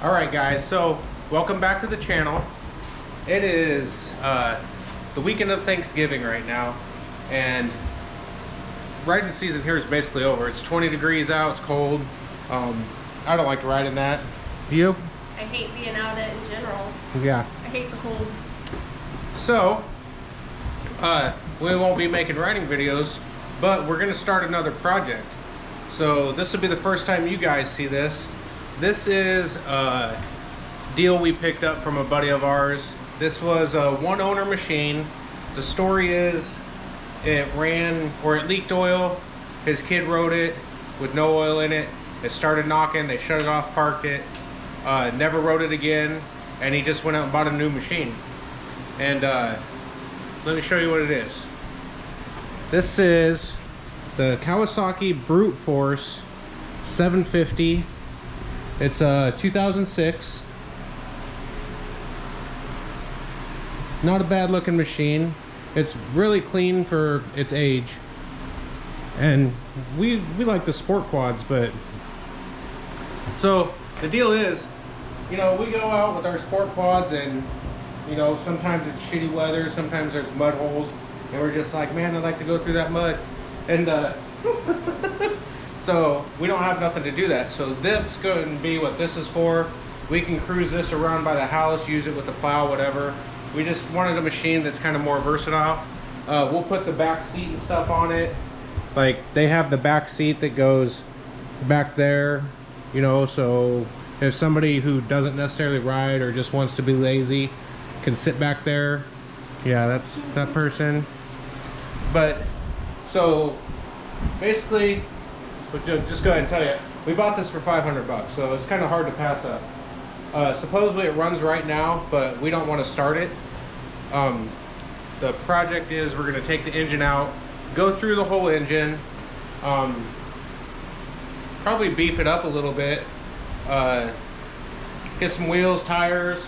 All right, guys, so welcome back to the channel. It is the weekend of Thanksgiving right now, and riding season here is basically over. It's 20 degrees out, it's cold. I don't like to ride in that. You? I hate being out in general. Yeah. I hate the cold. So, we won't be making riding videos, but we're gonna start another project. So this will be the first time you guys see this. This is a deal we picked up from a buddy of ours. This was a one owner machine. The story is it ran, or it leaked oil. His kid rode it with no oil in it. It started knocking, they shut it off, parked it, never rode it again, and he just went out and bought a new machine. And let me show you what it is. This is the Kawasaki Brute Force 750. It's a 2006. Not a bad looking machine. It's really clean for its age. And we like the sport quads, but so the deal is, you know, we go out with our sport quads and, you know, sometimes it's shitty weather, sometimes there's mud holes, and we're just like, man, I'd like to go through that mud. And so we don't have nothing to do that. So that's going to be what this is for. We can cruise this around by the house, use it with the plow, whatever. We just wanted a machine that's kind of more versatile. We'll put the back seat and stuff on it. Like, they have the back seat that goes back there, you know, so if somebody who doesn't necessarily ride or just wants to be lazy can sit back there. Yeah, that's that person. But so basically, just go ahead and tell you, we bought this for 500 bucks, so it's kind of hard to pass up. Supposedly it runs right now, but we don't want to start it. The project is we're going to take the engine out, go through the whole engine, probably beef it up a little bit, get some wheels, tires.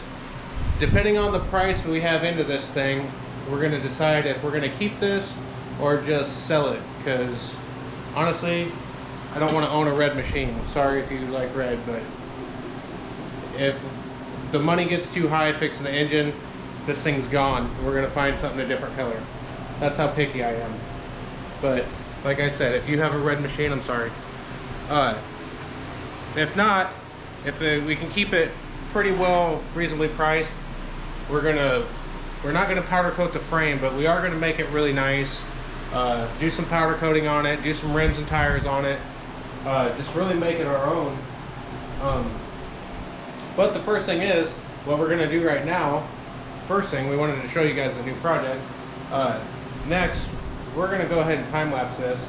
Depending on the price we have into this thing, we're going to decide if we're going to keep this or just sell it, because honestly, I don't want to own a red machine. Sorry if you like red, but if the money gets too high fixing the engine, this thing's gone. We're going to find something a different color. That's how picky I am. But like I said, if you have a red machine, I'm sorry. If not, we can keep it pretty well reasonably priced, we're not gonna powder coat the frame, but we are gonna make it really nice. Do some powder coating on it, do some rims and tires on it, just really make it our own. But the first thing is, what we're gonna do right now, first thing, we wanted to show you guys a new project. Next, we're gonna go ahead and time lapse this.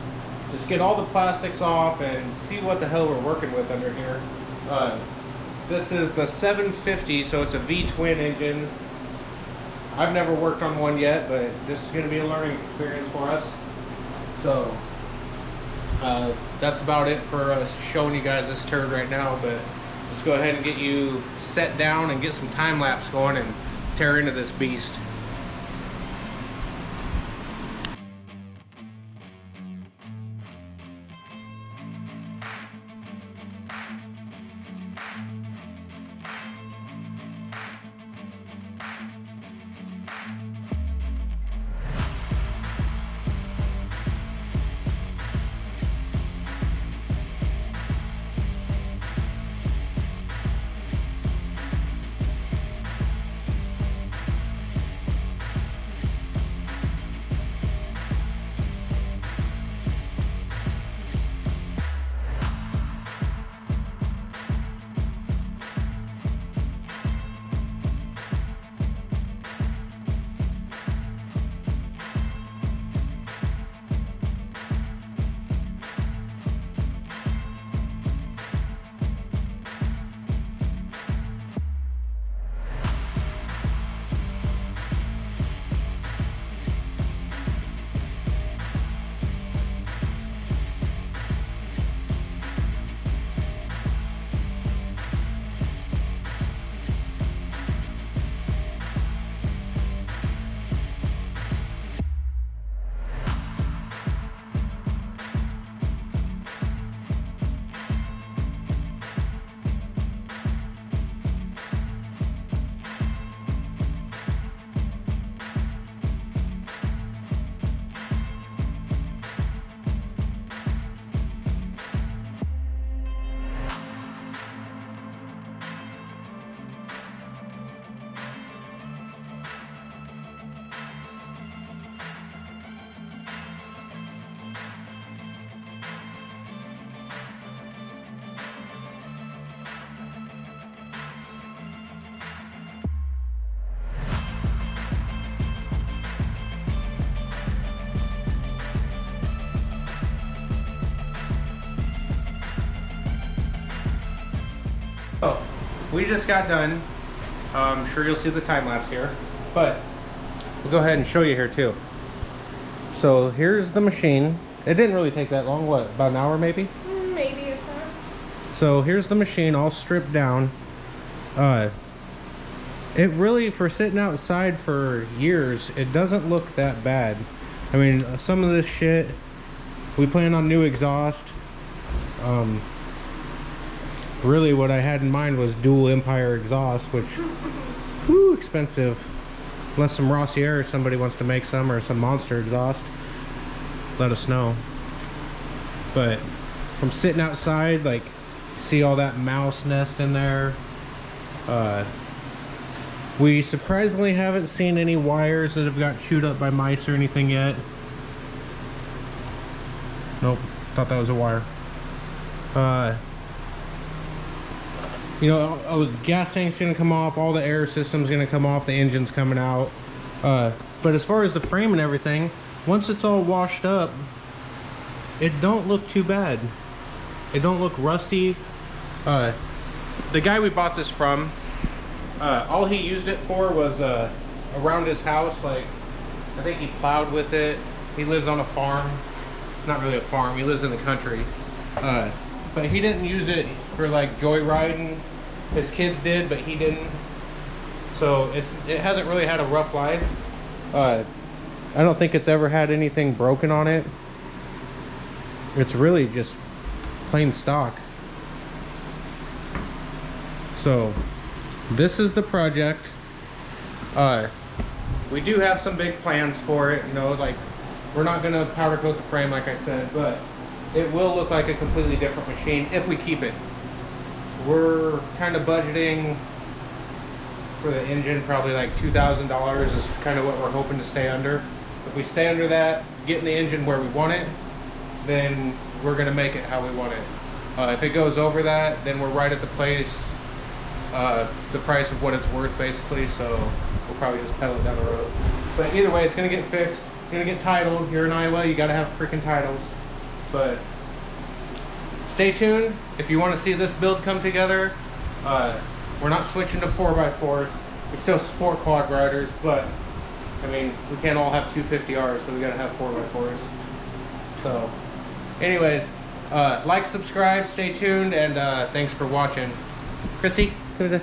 Just get all the plastics off and see what the hell we're working with under here. This is the 750, so it's a V-twin engine. I've never worked on one yet, but this is going to be a learning experience for us. So that's about it for us showing you guys this turd right now, but let's go ahead and get you set down and get some time lapse going and tear into this beast. we just got done. I'm sure you'll see the time lapse here, but we'll go ahead and show you here too. So here's the machine. It didn't really take that long. What, about an hour maybe? Maybe a time. So here's the machine all stripped down. It really, for sitting outside for years, it doesn't look that bad. I mean, some of this shit, we plan on new exhaust. Really what I had in mind was dual Empire exhaust, which, whew, expensive. Unless some Rossier or somebody wants to make some, or some monster exhaust, let us know. But from sitting outside, like, see all that mouse nest in there. We surprisingly haven't seen any wires that have got chewed up by mice or anything yet. Nope, thought that was a wire. You know, the gas tank's gonna come off, all the air system's gonna come off, the engine's coming out. But as far as the frame and everything, once it's all washed up, it don't look too bad. It don't look rusty. The guy we bought this from, all he used it for was around his house. Like, I think he plowed with it. He lives on a farm. Not really a farm, he lives in the country. But he didn't use it for like joyriding. His kids did, but he didn't. So it hasn't really had a rough life. I don't think it's ever had anything broken on it. It's really just plain stock. So this is the project. We do have some big plans for it, you know, like we're not gonna powder coat the frame like I said, but it will look like a completely different machine if we keep it. We're kind of budgeting for the engine probably like $2,000 is kind of what we're hoping to stay under. If we stay under that, getting the engine where we want it, then we're gonna make it how we want it. If it goes over that, then we're right at the price of what it's worth basically, so we'll probably just pedal it down the road. But either way, it's gonna get fixed, it's gonna get titled. Here in Iowa, you gotta have freaking titles. But stay tuned if you want to see this build come together. We're not switching to 4x4s. We still support quad riders, but I mean, we can't all have 250Rs, so we gotta have 4x4s. So anyways, like, subscribe, stay tuned, and thanks for watching. Chrissy, come to